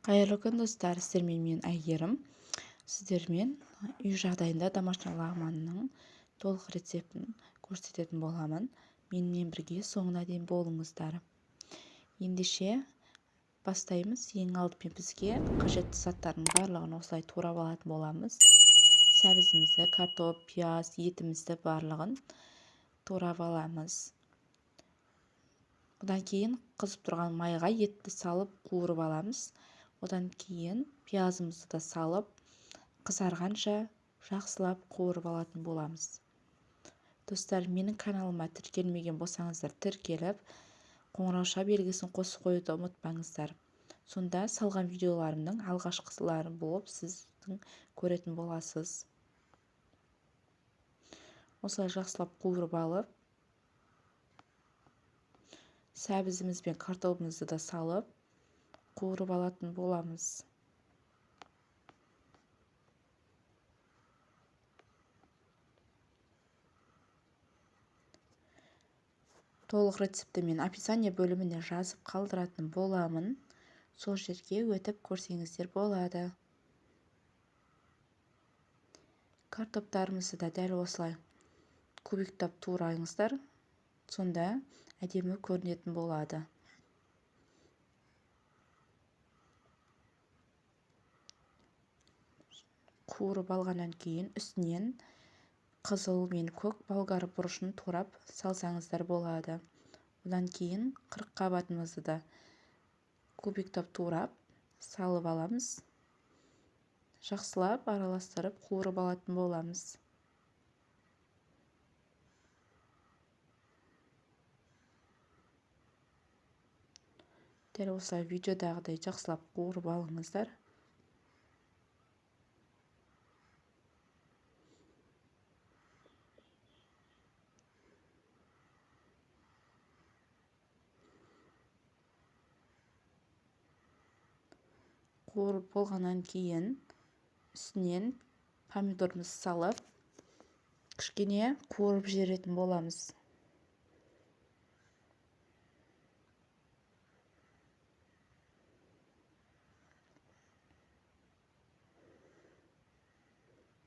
Қайырлы күн достар, сіздермен мен Әйгерім. Сіздермен үй жағдайында домашний лағманның толық рецептін көрсететін боламын. Менімен бірге соңына дейін болыңыздар. Ендеше бастаймыз. Ең алдымен бізге қажетті заттардың барлығын осылай турап алатын боламыз. Сәбізімізді, картоп, пияз, етімізді барлығын турап аламыз. Одан кейін қызып тұрған майға етті салып қуырып аламыз. Одан кейін пиязымызды да салып, қызарғанша жақсылап қуырып алатын боламыз. Достар, менің каналыма тіркелмеген болсаңыздар, тіркеліп, қоңырауша белгісін қосып қоюды ұмытпаңыздар. Сонда салған видеоларымның алғашқылары болып сіздің көретін боласыз. Осылай жақсылап қуырып алып, сәбізіміз бен картопымызды да салып, қуырып алатын боламыз. Толық рецепті мен описание бөліміне жазып қалдыратын боламын. Сол жерге өтіп көрсеңіздер болады. Картоптарымызды да дәл осылай кубиктап тураңыздар. Сонда әдемі көрінетін болады. Қуырып алғаннан кейін үстінен қызыл мен көк болгар бұрышын турап салсаңыздар болады. Одан кейін қырыққабатымызды да кубиктап турап салып аламыз. Жақсылап араластырып қуырып алатын боламыз. Дәл осылай видеодағыдай жақсылап қуырып алыңыздар. Қуырып болғаннан кейін үстінен помидорымызды салып, кішкене қуырып жіберетін боламыз.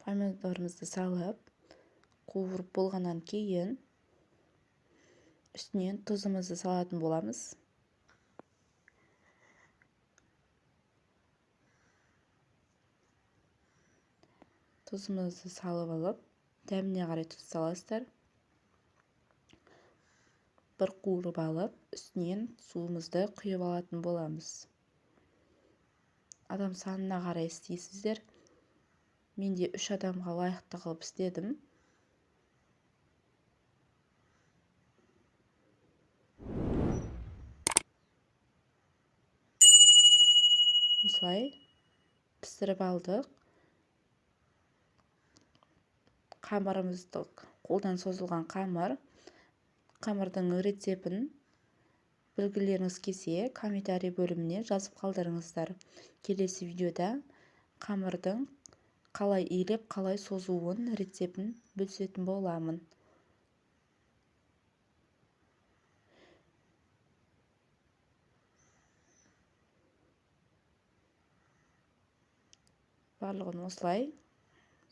Помидорымызды салып, қуырып болғаннан кейін үстінен тұзымызды салатын боламыз. Тұзымызды салып алып, дәміне қарай тұз саласыздар. Бір қуырып алып, үстінен суымызды құйып алатын боламыз. Адам санына қарай істейсіздер. Менде 3 адамға лайықты қылып істедім. Осылай пісіріп алдық. Қамырымызды, қолдан созылған қамырдың рецептін білгілеріңіз келсе, комментарий бөліміне жазып қалдырыңыздар. Келесі видеода қамырдың қалай иілеп, қалай созуын рецептін бөлісетін боламын. Барлығын осылай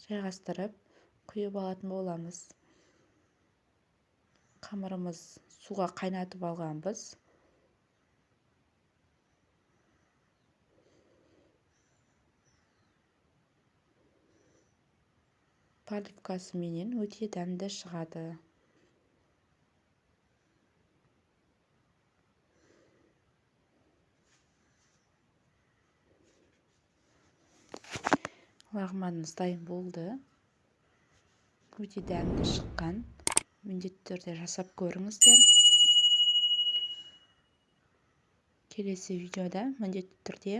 жайғастырып құйып алатын боламыз. Қамырымыз суға қайнатып алғанбыз. Поливкасы менен өте дәмді шығады. Лағманымыз дайын болды. Өте дәмді шыққан. Міндетті түрде жасап көріңіздер. Келесі видеода міндетті түрде